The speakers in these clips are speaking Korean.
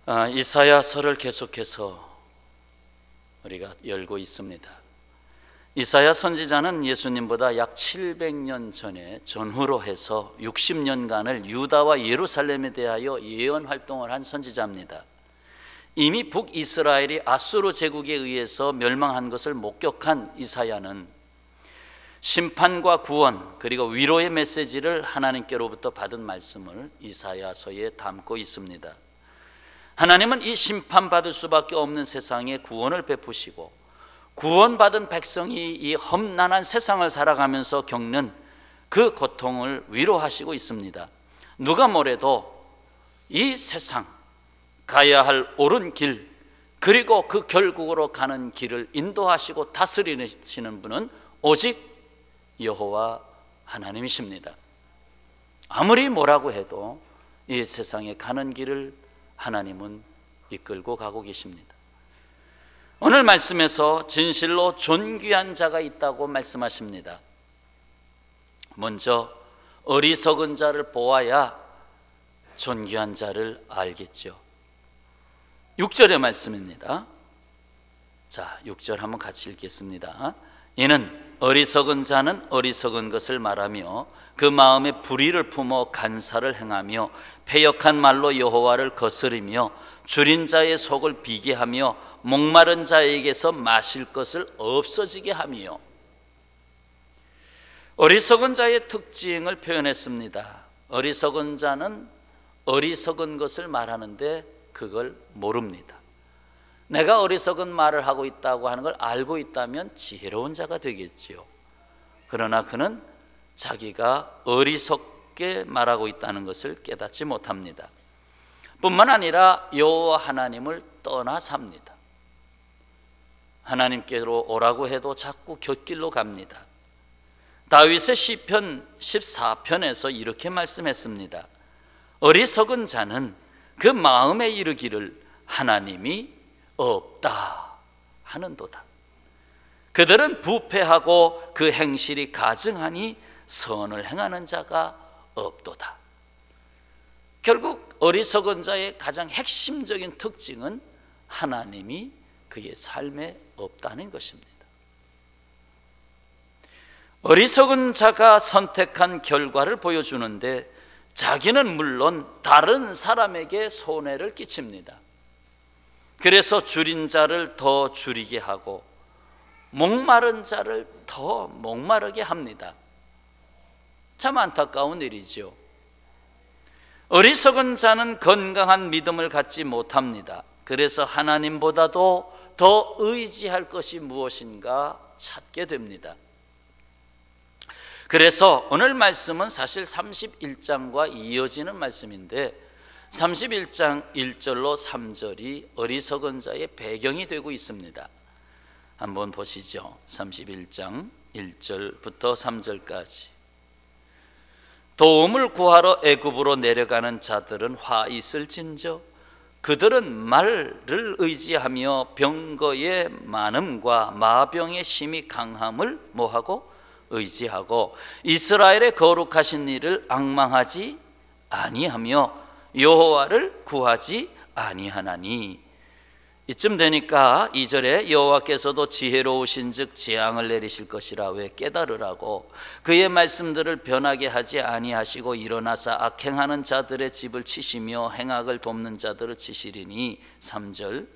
이사야서를 계속해서 우리가 열고 있습니다. 이사야 선지자는 예수님보다 약 700년 전에 전후로 해서 60년간을 유다와 예루살렘에 대하여 예언 활동을 한 선지자입니다. 이미 북이스라엘이 아수르 제국에 의해서 멸망한 것을 목격한 이사야는 심판과 구원 그리고 위로의 메시지를 하나님께로부터 받은 말씀을 이사야서에 담고 있습니다. 하나님은 이 심판받을 수밖에 없는 세상에 구원을 베푸시고 구원받은 백성이 이 험난한 세상을 살아가면서 겪는 그 고통을 위로하시고 있습니다. 누가 뭐래도 이 세상 가야 할 옳은 길 그리고 그 결국으로 가는 길을 인도하시고 다스리시는 분은 오직 여호와 하나님이십니다. 아무리 뭐라고 해도 이 세상에 가는 길을 하나님은 이끌고 가고 계십니다. 오늘 말씀에서 진실로 존귀한 자가 있다고 말씀하십니다. 먼저 어리석은 자를 보아야 존귀한 자를 알겠죠. 6절의 말씀입니다. 자, 6절 한번 같이 읽겠습니다. 이는 어리석은 자는 어리석은 것을 말하며 그 마음에 불의를 품어 간사를 행하며 패역한 말로 여호와를 거스리며 줄인 자의 속을 비게 하며 목마른 자에게서 마실 것을 없어지게 하며. 어리석은 자의 특징을 표현했습니다. 어리석은 자는 어리석은 것을 말하는데 그걸 모릅니다. 내가 어리석은 말을 하고 있다고 하는 걸 알고 있다면 지혜로운 자가 되겠지요. 그러나 그는 자기가 어리석게 말하고 있다는 것을 깨닫지 못합니다. 뿐만 아니라 여호와 하나님을 떠나 삽니다. 하나님께로 오라고 해도 자꾸 곁길로 갑니다. 다윗의 시편 14편에서 이렇게 말씀했습니다. 어리석은 자는 그 마음에 이르기를 하나님이 없다 하는도다. 그들은 부패하고 그 행실이 가증하니 선을 행하는 자가 없도다. 결국 어리석은 자의 가장 핵심적인 특징은 하나님이 그의 삶에 없다는 것입니다. 어리석은 자가 선택한 결과를 보여주는데 자기는 물론 다른 사람에게 손해를 끼칩니다. 그래서 줄인 자를 더 줄이게 하고 목마른 자를 더 목마르게 합니다. 참 안타까운 일이죠. 어리석은 자는 건강한 믿음을 갖지 못합니다. 그래서 하나님보다도 더 의지할 것이 무엇인가 찾게 됩니다. 그래서 오늘 말씀은 사실 31장과 이어지는 말씀인데 31장 1절로 3절이 어리석은 자의 배경이 되고 있습니다. 한번 보시죠. 31장 1절부터 3절까지. 도움을 구하러 애굽으로 내려가는 자들은 화 있을진저 그들은 말을 의지하며 병거의 많음과 마병의 심히 강함을 뭐하고? 의지하고 이스라엘의 거룩하신 이를 앙망하지 아니하며 여호와를 구하지 아니하나니. 이쯤 되니까 2절에 여호와께서도 지혜로우신즉 재앙을 내리실 것이라. 왜? 깨달으라고. 그의 말씀들을 변하게 하지 아니하시고 일어나사 악행하는 자들의 집을 치시며 행악을 돕는 자들을 치시리니. 3절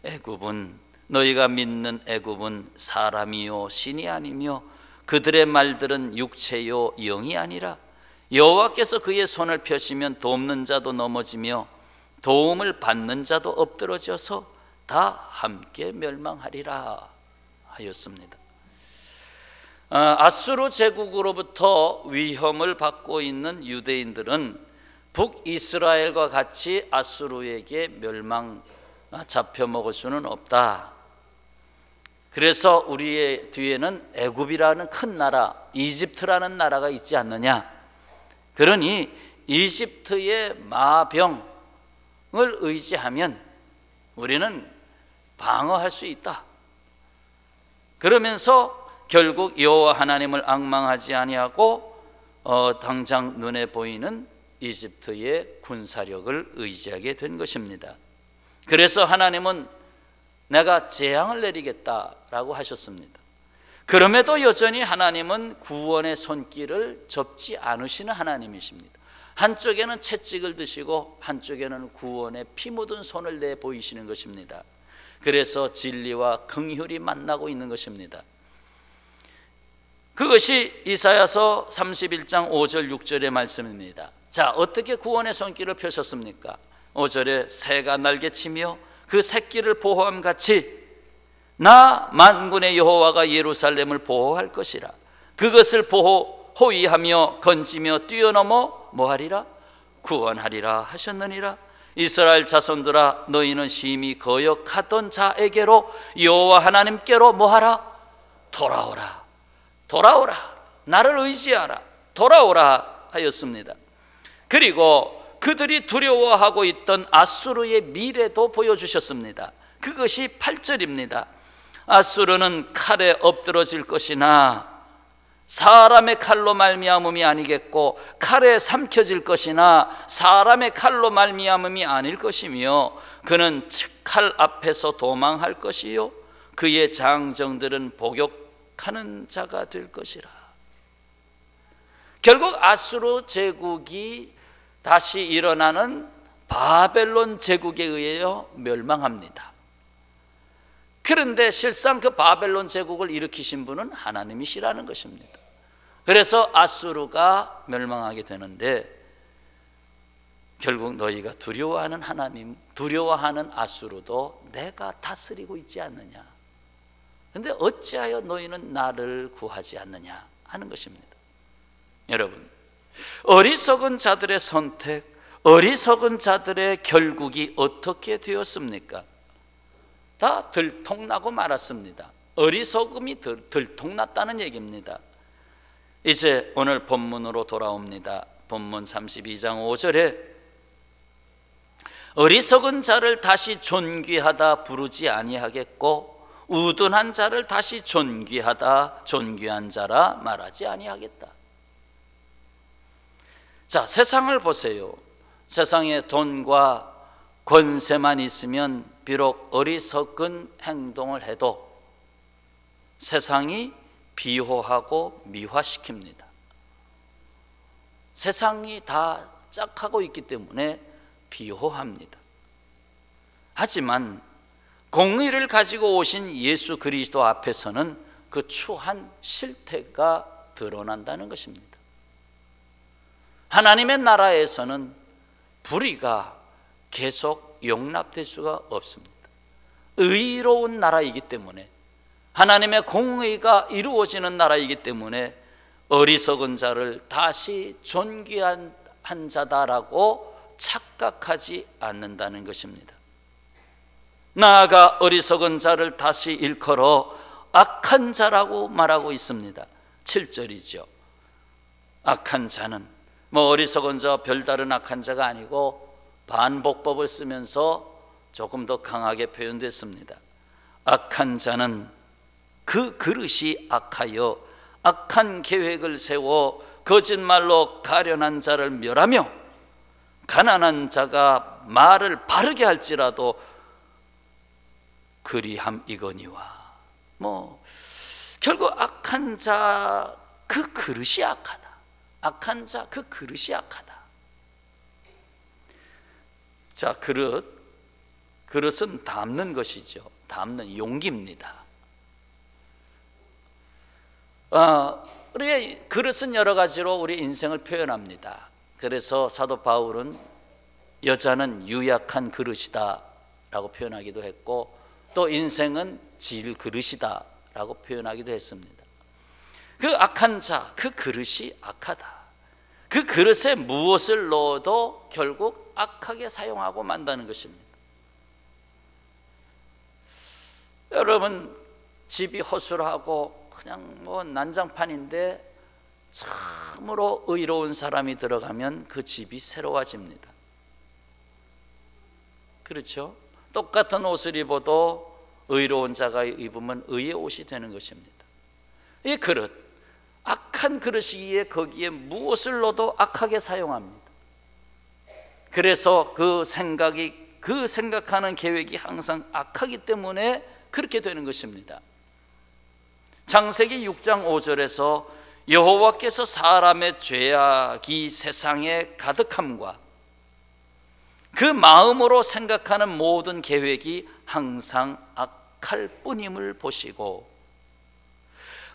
애굽은 너희가 믿는 애굽은 사람이요 신이 아니며 그들의 말들은 육체요 영이 아니라. 여호와께서 그의 손을 펴시면 돕는 자도 넘어지며 도움을 받는 자도 엎드러져서 다 함께 멸망하리라 하였습니다. 아수르 제국으로부터 위험을 받고 있는 유대인들은 북이스라엘과 같이 아수르에게 잡혀먹을 수는 없다. 그래서 우리의 뒤에는 애굽이라는 큰 나라, 이집트라는 나라가 있지 않느냐. 그러니 이집트의 마병을 의지하면 우리는 방어할 수 있다. 그러면서 결국 여호와 하나님을 앙망하지 아니하고 당장 눈에 보이는 이집트의 군사력을 의지하게 된 것입니다. 그래서 하나님은 내가 재앙을 내리겠다라고 하셨습니다. 그럼에도 여전히 하나님은 구원의 손길을 접지 않으시는 하나님이십니다. 한쪽에는 채찍을 드시고 한쪽에는 구원의 피 묻은 손을 내 보이시는 것입니다. 그래서 진리와 긍휼이 만나고 있는 것입니다. 그것이 이사야서 31장 5절 6절의 말씀입니다. 자, 어떻게 구원의 손길을 펴셨습니까? 5절에 새가 날개치며 그 새끼를 보호함같이 나 만군의 여호와가 예루살렘을 보호할 것이라. 그것을 호위하며 건지며 뛰어넘어 뭐하리라? 구원하리라 하셨느니라. 이스라엘 자손들아, 너희는 심히 거역하던 자에게로 여호와 하나님께로 뭐하라? 돌아오라. 돌아오라. 나를 의지하라. 돌아오라 하였습니다. 그리고 그들이 두려워하고 있던 아수르의 미래도 보여주셨습니다. 그것이 8절입니다. 아수르는 칼에 엎드러질 것이나 사람의 칼로 말미암음이 아니겠고, 칼에 삼켜질 것이나 사람의 칼로 말미암음이 아닐 것이며, 그는 칼 앞에서 도망할 것이요 그의 장정들은 복역하는 자가 될 것이라. 결국 아수르 제국이 다시 일어나는 바벨론 제국에 의하여 멸망합니다. 그런데 실상 그 바벨론 제국을 일으키신 분은 하나님이시라는 것입니다. 그래서 아수르가 멸망하게 되는데, 결국 너희가 두려워하는 하나님, 두려워하는 아수르도 내가 다스리고 있지 않느냐. 그런데 어찌하여 너희는 나를 구하지 않느냐 하는 것입니다. 여러분, 어리석은 자들의 선택, 어리석은 자들의 결국이 어떻게 되었습니까? 다 들통나고 말았습니다. 어리석음이 들통났다는 얘기입니다. 이제 오늘 본문으로 돌아옵니다. 본문 32장 5절에 어리석은 자를 다시 존귀하다 부르지 아니하겠고, 우둔한 자를 다시 존귀하다 존귀한 자라 말하지 아니하겠다. 자, 세상을 보세요. 세상에 돈과 권세만 있으면 비록 어리석은 행동을 해도 세상이 비호하고 미화시킵니다. 세상이 다 짝하고 있기 때문에 비호합니다. 하지만 공의를 가지고 오신 예수 그리스도 앞에서는 그 추한 실태가 드러난다는 것입니다. 하나님의 나라에서는 불의가 계속 용납될 수가 없습니다. 의로운 나라이기 때문에, 하나님의 공의가 이루어지는 나라이기 때문에 어리석은 자를 다시 존귀한 자다라고 착각하지 않는다는 것입니다. 나아가 어리석은 자를 다시 일컬어 악한 자라고 말하고 있습니다. 7절이죠. 악한 자는 어리석은 자, 별다른 악한 자가 아니고 반복법을 쓰면서 조금 더 강하게 표현됐습니다. 악한 자는 그 그릇이 악하여 악한 계획을 세워 거짓말로 가련한 자를 멸하며, 가난한 자가 말을 바르게 할지라도 그리함이거니와. 결국 악한 자 그 그릇이 악하다. 악한 자 그 그릇이 악하다. 자, 그릇은 담는 것이죠. 담는 용기입니다. 우리의 그릇은 여러 가지로 우리 인생을 표현합니다. 그래서 사도 바울은 여자는 유약한 그릇이다 라고 표현하기도 했고, 또 인생은 질 그릇이다 라고 표현하기도 했습니다. 그 악한 자, 그 그릇이 악하다. 그 그릇에 무엇을 넣어도 결국 악하게 사용하고 만다는 것입니다. 여러분, 집이 허술하고 그냥 난장판인데 참으로 의로운 사람이 들어가면 그 집이 새로워집니다. 그렇죠? 똑같은 옷을 입어도 의로운 자가 입으면 의의 옷이 되는 것입니다. 이 그릇, 악한 그릇이기에 거기에 무엇을 넣어도 악하게 사용합니다. 그래서 그 생각이 그 생각하는 계획이 항상 악하기 때문에 그렇게 되는 것입니다. 창세기 6장 5절에서 여호와께서 사람의 죄악이 세상에 가득함과 그 마음으로 생각하는 모든 계획이 항상 악할 뿐임을 보시고,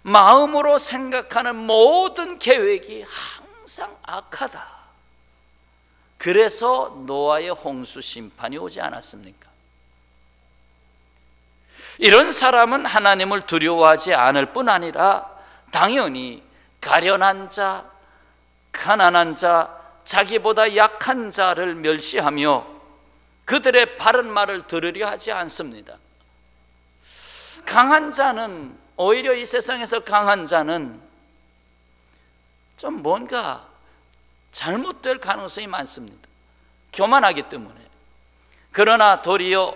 마음으로 생각하는 모든 계획이 항상 악하다. 그래서 노아의 홍수 심판이 오지 않았습니까? 이런 사람은 하나님을 두려워하지 않을 뿐 아니라 당연히 가련한 자, 가난한 자, 자기보다 약한 자를 멸시하며 그들의 바른 말을 들으려 하지 않습니다. 강한 자는, 오히려 이 세상에서 강한 자는 좀 뭔가 잘못될 가능성이 많습니다. 교만하기 때문에. 그러나 도리어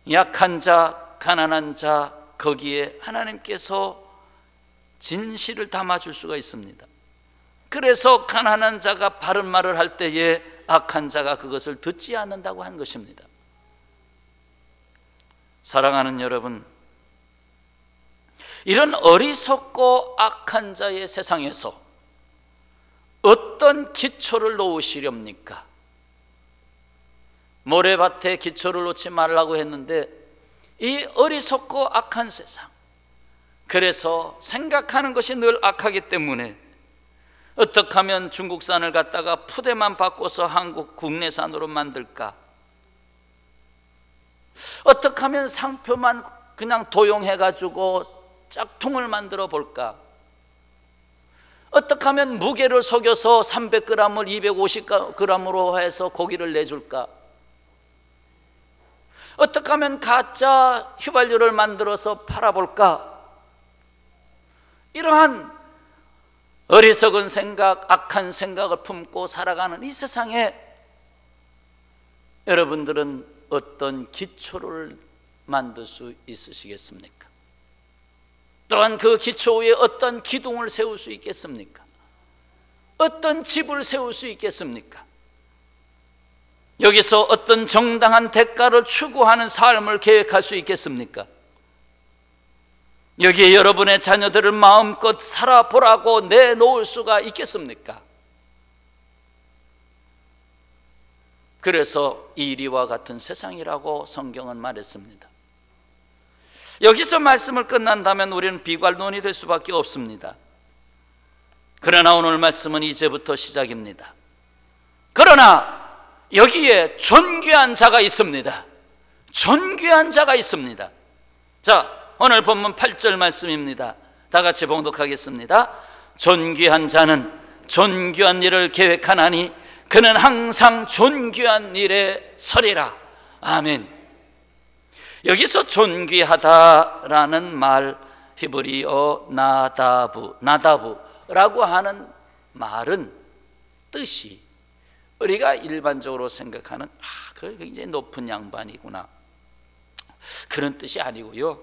약한 자, 가난한 자, 거기에 하나님께서 진실을 담아줄 수가 있습니다. 그래서 가난한 자가 바른 말을 할 때에 악한 자가 그것을 듣지 않는다고 한 것입니다. 사랑하는 여러분, 이런 어리석고 악한 자의 세상에서 어떤 기초를 놓으시렵니까? 모래밭에 기초를 놓지 말라고 했는데, 이 어리석고 악한 세상, 그래서 생각하는 것이 늘 악하기 때문에 어떻게 하면 중국산을 갖다가 푸대만 바꿔서 한국 국내산으로 만들까? 어떻게 하면 상표만 그냥 도용해가지고 짝퉁을 만들어 볼까? 어떻게 하면 무게를 속여서 300g을 250g으로 해서 고기를 내줄까? 어떻게 하면 가짜 휘발유를 만들어서 팔아볼까? 이러한 어리석은 생각, 악한 생각을 품고 살아가는 이 세상에 여러분들은 어떤 기초를 만들 수 있으시겠습니까? 또한 그 기초 위에 어떤 기둥을 세울 수 있겠습니까? 어떤 집을 세울 수 있겠습니까? 여기서 어떤 정당한 대가를 추구하는 삶을 계획할 수 있겠습니까? 여기에 여러분의 자녀들을 마음껏 살아보라고 내놓을 수가 있겠습니까? 그래서 이리와 같은 세상이라고 성경은 말했습니다. 여기서 말씀을 끝난다면 우리는 비관론이 될 수밖에 없습니다. 그러나 오늘 말씀은 이제부터 시작입니다. 그러나 여기에 존귀한 자가 있습니다. 존귀한 자가 있습니다. 자, 오늘 본문 8절 말씀입니다. 다 같이 봉독하겠습니다. 존귀한 자는 존귀한 일을 계획하나니 그는 항상 존귀한 일에 서리라. 아멘. 여기서 존귀하다라는 말, 히브리어 나다부라고 하는 말은 뜻이 우리가 일반적으로 생각하는 그 굉장히 높은 양반이구나, 그런 뜻이 아니고요,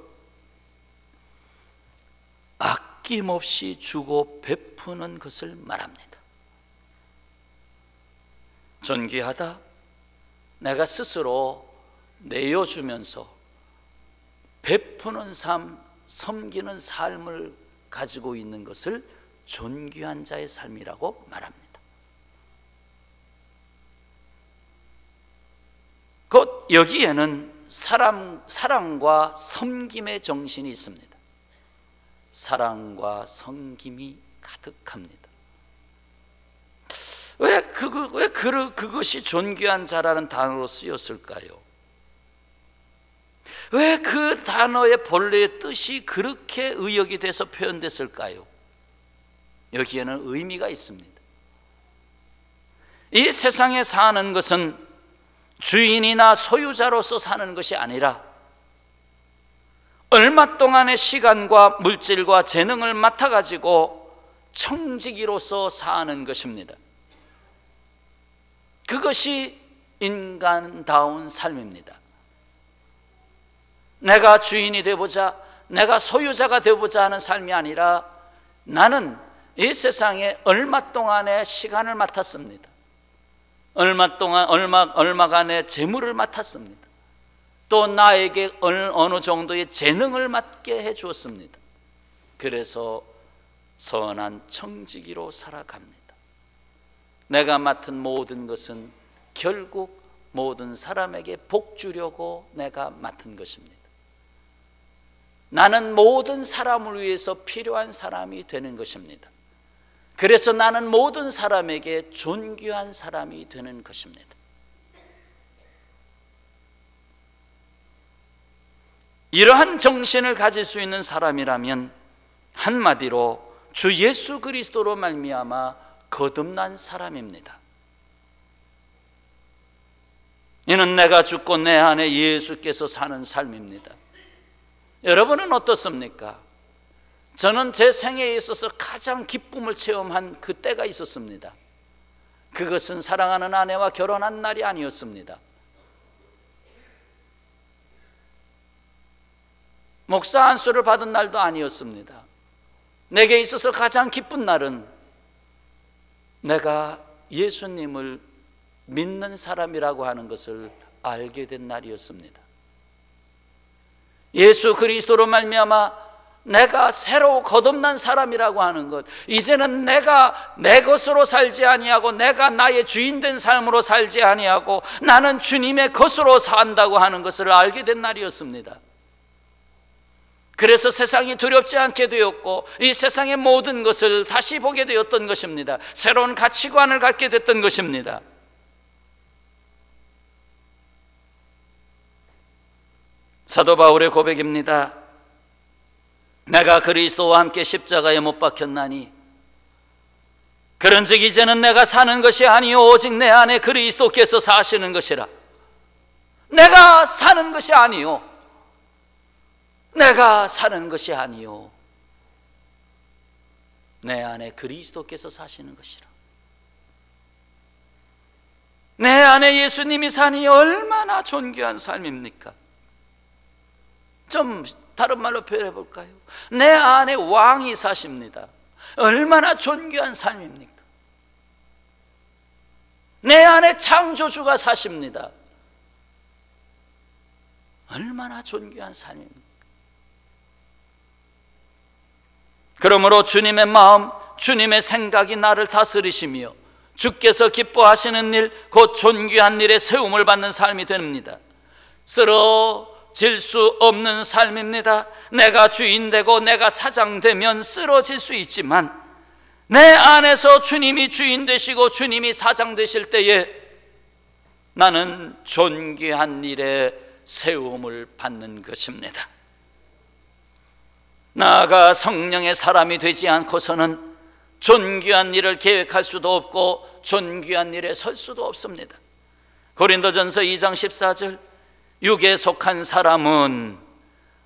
아낌없이 주고 베푸는 것을 말합니다. 존귀하다, 내가 스스로 내어주면서 베푸는 삶, 섬기는 삶을 가지고 있는 것을 존귀한 자의 삶이라고 말합니다. 곧 여기에는 사랑과 섬김의 정신이 있습니다. 사랑과 섬김이 가득합니다. 왜 그것이 존귀한 자라는 단어로 쓰였을까요? 왜 그 단어의 본래의 뜻이 그렇게 의역이 돼서 표현됐을까요? 여기에는 의미가 있습니다. 이 세상에 사는 것은 주인이나 소유자로서 사는 것이 아니라 얼마 동안의 시간과 물질과 재능을 맡아가지고 청지기로서 사는 것입니다. 그것이 인간다운 삶입니다. 내가 주인이 되보자, 내가 소유자가 되보자 하는 삶이 아니라 나는 이 세상에 얼마 동안의 시간을 맡았습니다. 얼마간의 재물을 맡았습니다. 또 나에게 어느 정도의 재능을 맡게 해 주었습니다. 그래서 선한 청지기로 살아갑니다. 내가 맡은 모든 것은 결국 모든 사람에게 복 주려고 내가 맡은 것입니다. 나는 모든 사람을 위해서 필요한 사람이 되는 것입니다. 그래서 나는 모든 사람에게 존귀한 사람이 되는 것입니다. 이러한 정신을 가질 수 있는 사람이라면 한마디로 주 예수 그리스도로 말미암아 거듭난 사람입니다. 이는 내가 죽고 내 안에 예수께서 사는 삶입니다. 여러분은 어떻습니까? 저는 제 생애에 있어서 가장 기쁨을 체험한 그때가 있었습니다. 그것은 사랑하는 아내와 결혼한 날이 아니었습니다. 목사 안수를 받은 날도 아니었습니다. 내게 있어서 가장 기쁜 날은 내가 예수님을 믿는 사람이라고 하는 것을 알게 된 날이었습니다. 예수 그리스도로 말미암아 내가 새로 거듭난 사람이라고 하는 것, 이제는 내가 내 것으로 살지 아니하고 내가 나의 주인 된 삶으로 살지 아니하고 나는 주님의 것으로 산다고 하는 것을 알게 된 날이었습니다. 그래서 세상이 두렵지 않게 되었고 이 세상의 모든 것을 다시 보게 되었던 것입니다. 새로운 가치관을 갖게 됐던 것입니다. 사도 바울의 고백입니다. 내가 그리스도와 함께 십자가에 못 박혔나니 그런즉 이제는 내가 사는 것이 아니요 오직 내 안에 그리스도께서 사시는 것이라. 내가 사는 것이 아니요, 내가 사는 것이 아니요, 내 안에 그리스도께서 사시는 것이라. 내 안에 예수님이 사니 얼마나 존귀한 삶입니까? 좀 다른 말로 표현해 볼까요? 내 안에 왕이 사십니다. 얼마나 존귀한 삶입니까? 내 안에 창조주가 사십니다. 얼마나 존귀한 삶입니까? 그러므로 주님의 마음, 주님의 생각이 나를 다스리시며 주께서 기뻐하시는 일, 곧 존귀한 일에 세움을 받는 삶이 됩니다. 쓰러질 수 없는 삶입니다. 내가 주인 되고 내가 사장 되면 쓰러질 수 있지만 내 안에서 주님이 주인 되시고 주님이 사장 되실 때에 나는 존귀한 일에 세움을 받는 것입니다. 나아가 성령의 사람이 되지 않고서는 존귀한 일을 계획할 수도 없고 존귀한 일에 설 수도 없습니다. 고린도전서 2장 14절, 육에 속한 사람은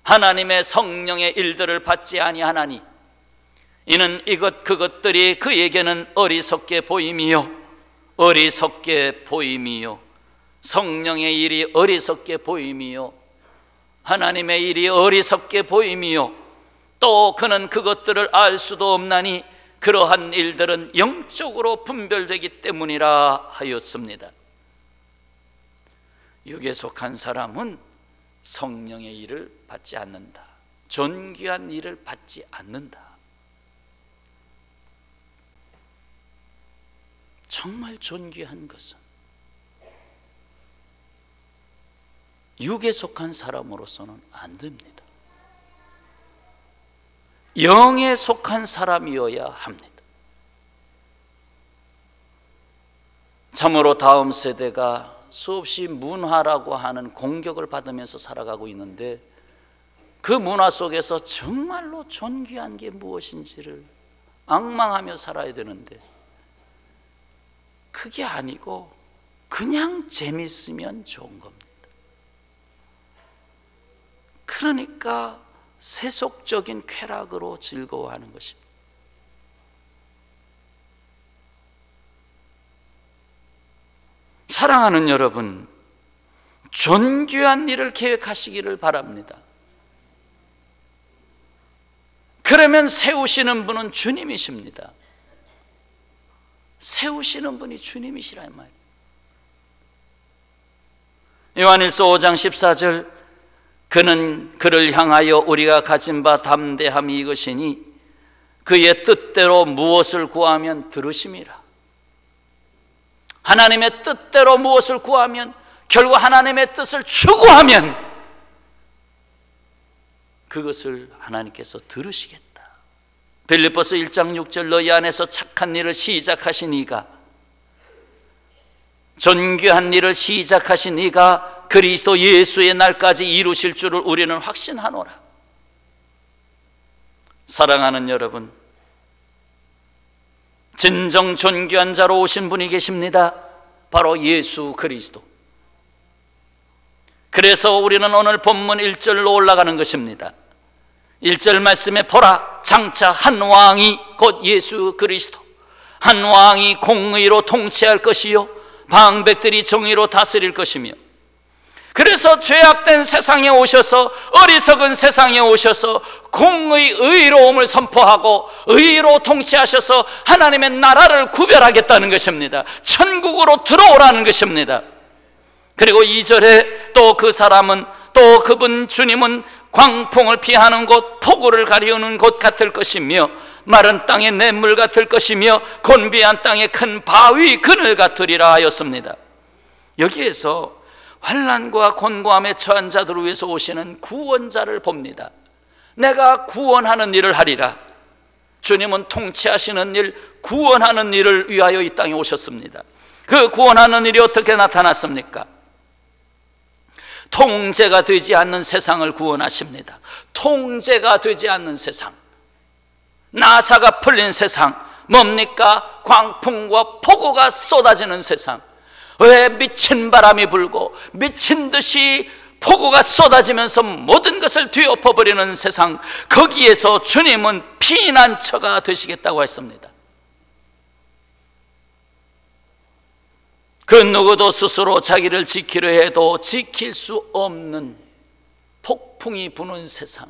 하나님의 성령의 일들을 받지 아니하나니 이는 이것 그것들이 그에게는 어리석게 보임이요, 어리석게 보임이요, 성령의 일이 어리석게 보임이요, 하나님의 일이 어리석게 보임이요, 또 그는 그것들을 알 수도 없나니 그러한 일들은 영적으로 분별되기 때문이라 하였습니다. 육에 속한 사람은 성령의 일을 받지 않는다. 존귀한 일을 받지 않는다. 정말 존귀한 것은 육에 속한 사람으로서는 안 됩니다. 영에 속한 사람이어야 합니다. 참으로 다음 세대가 수없이 문화라고 하는 공격을 받으면서 살아가고 있는데 그 문화 속에서 정말로 존귀한 게 무엇인지를 앙망하며 살아야 되는데 그게 아니고 그냥 재밌으면 좋은 겁니다. 그러니까 세속적인 쾌락으로 즐거워하는 것입니다. 사랑하는 여러분, 존귀한 일을 계획하시기를 바랍니다. 그러면 세우시는 분은 주님이십니다. 세우시는 분이 주님이시란 말이에요. 요한일서 5장 14절, 그는 그를 향하여 우리가 가진 바 담대함이 이것이니 그의 뜻대로 무엇을 구하면 들으심이라. 하나님의 뜻대로 무엇을 구하면, 결국 하나님의 뜻을 추구하면 그것을 하나님께서 들으시겠다. 빌립보서 1장 6절, 너희 안에서 착한 일을 시작하신 이가, 존귀한 일을 시작하신 이가 그리스도 예수의 날까지 이루실 줄을 우리는 확신하노라. 사랑하는 여러분, 진정 존귀한 자로 오신 분이 계십니다. 바로 예수 그리스도. 그래서 우리는 오늘 본문 1절로 올라가는 것입니다. 1절 말씀에 보라, 장차 한 왕이, 곧 예수 그리스도, 한 왕이 공의로 통치할 것이요 방백들이 정의로 다스릴 것이며, 그래서 죄악된 세상에 오셔서, 어리석은 세상에 오셔서 공의 의로움을 선포하고 의로 통치하셔서 하나님의 나라를 구별하겠다는 것입니다. 천국으로 들어오라는 것입니다. 그리고 2절에 또 그 사람은, 또 그분 주님은 광풍을 피하는 곳, 폭우를 가리우는 곳 같을 것이며, 마른 땅의 냇물 같을 것이며, 곤비한 땅의 큰 바위 그늘 같으리라 하였습니다. 여기에서 환난과 곤고함에 처한 자들을 위해서 오시는 구원자를 봅니다. 내가 구원하는 일을 하리라. 주님은 통치하시는 일, 구원하는 일을 위하여 이 땅에 오셨습니다. 그 구원하는 일이 어떻게 나타났습니까? 통제가 되지 않는 세상을 구원하십니다. 통제가 되지 않는 세상, 나사가 풀린 세상, 뭡니까? 광풍과 폭우가 쏟아지는 세상. 왜 미친 바람이 불고 미친 듯이 폭우가 쏟아지면서 모든 것을 뒤엎어버리는 세상, 거기에서 주님은 피난처가 되시겠다고 했습니다. 그 누구도 스스로 자기를 지키려 해도 지킬 수 없는 폭풍이 부는 세상,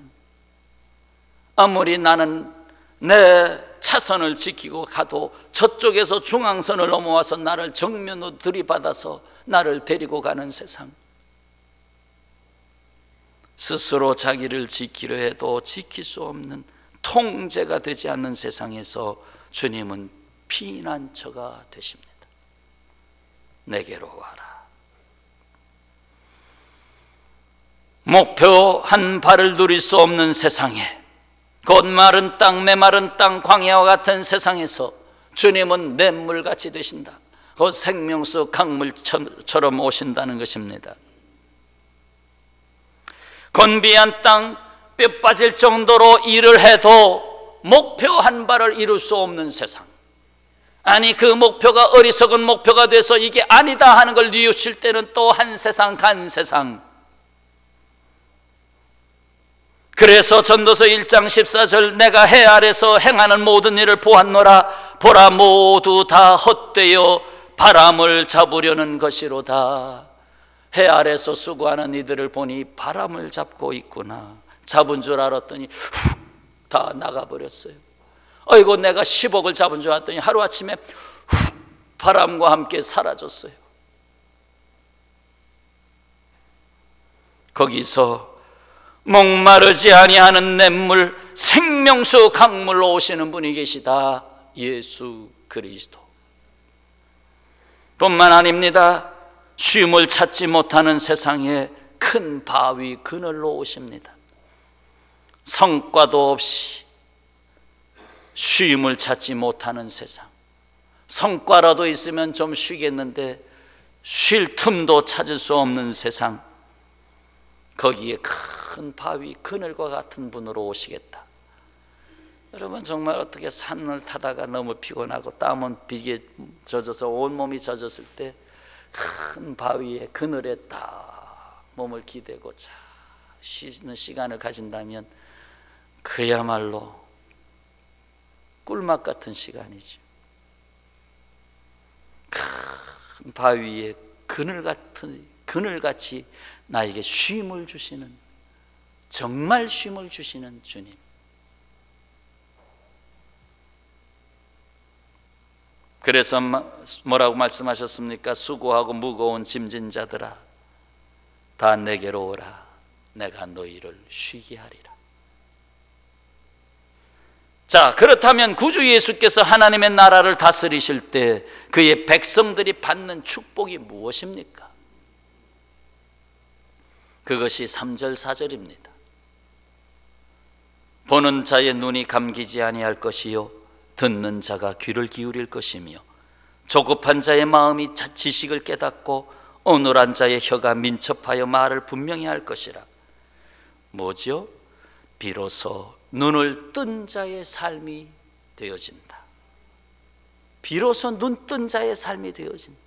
아무리 나는 내 차선을 지키고 가도 저쪽에서 중앙선을 넘어와서 나를 정면으로 들이받아서 나를 데리고 가는 세상, 스스로 자기를 지키려 해도 지킬 수 없는, 통제가 되지 않는 세상에서 주님은 피난처가 되십니다. 내게로 와라. 목표 한 발을 누릴 수 없는 세상에, 곧 마른 땅, 메마른 땅, 광야와 같은 세상에서 주님은 냇물같이 되신다. 곧 생명수 강물처럼 오신다는 것입니다. 곤비한 땅, 뼈 빠질 정도로 일을 해도 목표 한 발을 이룰 수 없는 세상, 아니 그 목표가 어리석은 목표가 돼서 이게 아니다 하는 걸 뉘우칠 때는 또 한 세상 간 세상. 그래서 전도서 1장 14절, 내가 해 아래서 행하는 모든 일을 보았노라. 보라, 모두 다 헛되어 바람을 잡으려는 것이로다. 해 아래서 수고하는 이들을 보니 바람을 잡고 있구나. 잡은 줄 알았더니 훅 다 나가버렸어요. 어이고, 내가 10억을 잡은 줄 알았더니 하루아침에 훅 바람과 함께 사라졌어요. 거기서 목마르지 아니하는 냇물, 생명수 강물로 오시는 분이 계시다. 예수 그리스도. 뿐만 아닙니다. 쉼을 찾지 못하는 세상에 큰 바위 그늘로 오십니다. 성과도 없이 쉼을 찾지 못하는 세상, 성과라도 있으면 좀 쉬겠는데 쉴 틈도 찾을 수 없는 세상, 거기에 큰 바위 그늘과 같은 분으로 오시겠다. 여러분, 정말 어떻게 산을 타다가 너무 피곤하고 땀은 비에 젖어서 온몸이 젖었을 때 큰 바위에 그늘에 딱 몸을 기대고 자 쉬는 시간을 가진다면 그야말로 꿀맛 같은 시간이죠. 큰 바위에 그늘같이 나에게 쉼을 주시는, 정말 쉼을 주시는 주님. 그래서 뭐라고 말씀하셨습니까? 수고하고 무거운 짐진 자들아, 다 내게로 오라. 내가 너희를 쉬게 하리라. 자, 그렇다면 구주 예수께서 하나님의 나라를 다스리실 때 그의 백성들이 받는 축복이 무엇입니까? 그것이 3절 4절입니다. 보는 자의 눈이 감기지 아니할 것이요 듣는 자가 귀를 기울일 것이며 조급한 자의 마음이 지식을 깨닫고 온홀한 자의 혀가 민첩하여 말을 분명히 할 것이라. 뭐죠? 비로소 눈을 뜬 자의 삶이 되어진다. 비로소 눈 뜬 자의 삶이 되어진다.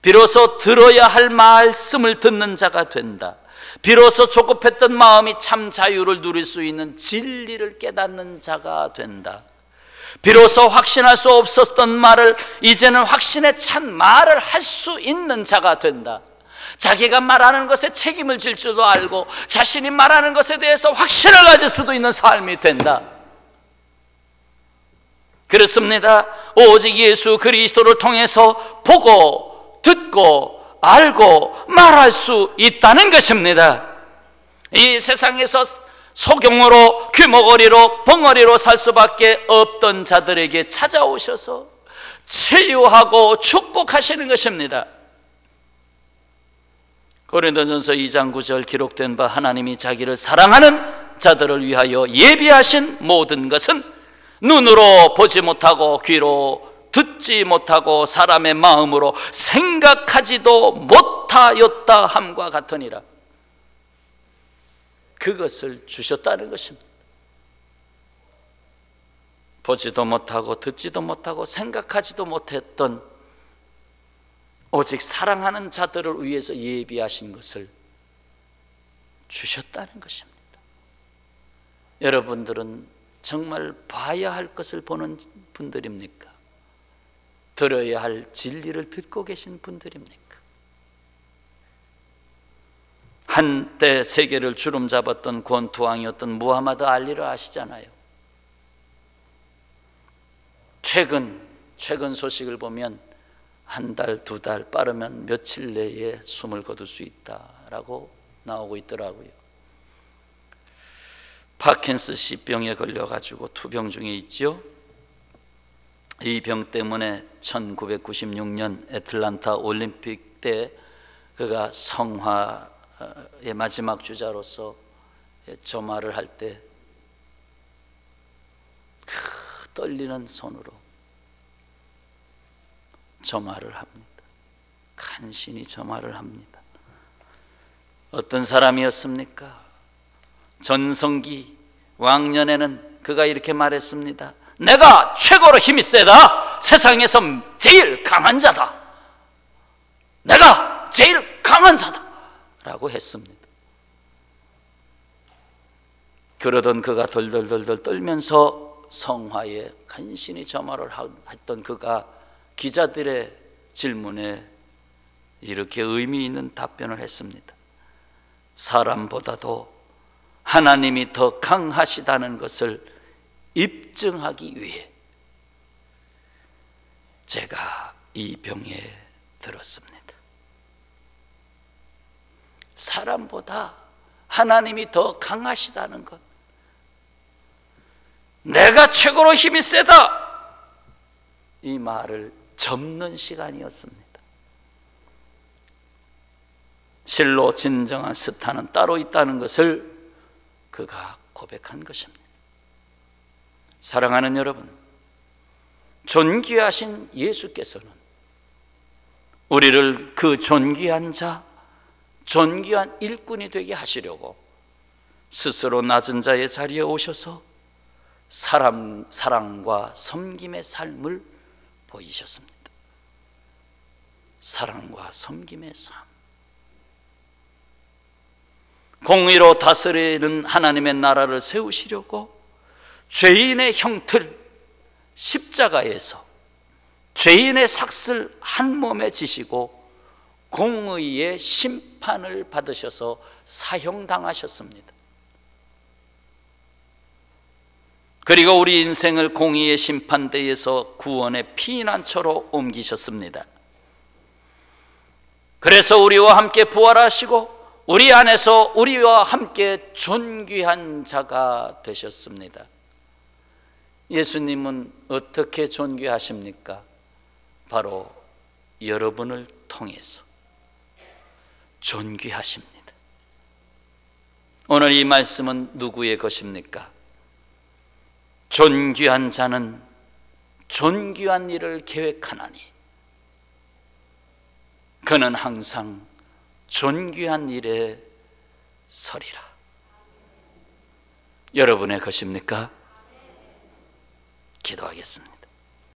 비로소 들어야 할 말씀을 듣는 자가 된다. 비로소 조급했던 마음이 참 자유를 누릴 수 있는 진리를 깨닫는 자가 된다. 비로소 확신할 수 없었던 말을 이제는 확신에 찬 말을 할 수 있는 자가 된다. 자기가 말하는 것에 책임을 질 줄도 알고 자신이 말하는 것에 대해서 확신을 가질 수도 있는 삶이 된다. 그렇습니다. 오직 예수 그리스도를 통해서 보고 듣고 알고 말할 수 있다는 것입니다. 이 세상에서 소경으로 귀머거리로 벙어리로 살 수밖에 없던 자들에게 찾아오셔서 치유하고 축복하시는 것입니다. 고린도전서 2장 9절 기록된 바 하나님이 자기를 사랑하는 자들을 위하여 예비하신 모든 것은 눈으로 보지 못하고 귀로 듣지 못하고 사람의 마음으로 생각하지도 못하였다 함과 같으니라. 그것을 주셨다는 것입니다. 보지도 못하고 듣지도 못하고 생각하지도 못했던 오직 사랑하는 자들을 위해서 예비하신 것을 주셨다는 것입니다. 여러분들은 정말 봐야 할 것을 보는 분들입니까? 들어야 할 진리를 듣고 계신 분들입니까? 한때 세계를 주름잡았던 권투왕이었던 무하마드 알리를 아시잖아요. 최근 소식을 보면 한 달, 두 달, 빠르면 며칠 내에 숨을 거둘 수 있다라고 나오고 있더라고요. 파킨슨씨 병에 걸려가지고 투병 중에 있죠. 이 병 때문에 1996년 애틀란타 올림픽 때 그가 성화의 마지막 주자로서 점화를 할 때 떨리는 손으로 점화를 합니다. 간신히 점화를 합니다. 어떤 사람이었습니까? 전성기 왕년에는 그가 이렇게 말했습니다. 내가 최고로 힘이 세다. 세상에서 제일 강한 자다. 내가 제일 강한 자다 라고 했습니다. 그러던 그가 덜덜덜덜 떨면서 성화에 간신히 점화를 했던 그가 기자들의 질문에 이렇게 의미 있는 답변을 했습니다. 사람보다도 하나님이 더 강하시다는 것을 입증하기 위해 제가 이 병에 들었습니다. 사람보다 하나님이 더 강하시다는 것, 내가 최고로 힘이 세다, 이 말을 접는 시간이었습니다. 실로 진정한 스타는 따로 있다는 것을 그가 고백한 것입니다. 사랑하는 여러분, 존귀하신 예수께서는 우리를 그 존귀한 자, 존귀한 일꾼이 되게 하시려고 스스로 낮은 자의 자리에 오셔서 사랑과 섬김의 삶을 보이셨습니다. 사랑과 섬김의 삶, 공의로 다스리는 하나님의 나라를 세우시려고 죄인의 형틀 십자가에서 죄인의 삭슬 한 몸에 지시고 공의의 심판을 받으셔서 사형당하셨습니다. 그리고 우리 인생을 공의의 심판대에서 구원의 피난처로 옮기셨습니다. 그래서 우리와 함께 부활하시고 우리 안에서 우리와 함께 존귀한 자가 되셨습니다. 예수님은 어떻게 존귀하십니까? 바로 여러분을 통해서 존귀하십니다. 오늘 이 말씀은 누구의 것입니까? 존귀한 자는 존귀한 일을 계획하나니 그는 항상 존귀한 일에 서리라. 여러분의 것입니까? 기도하겠습니다.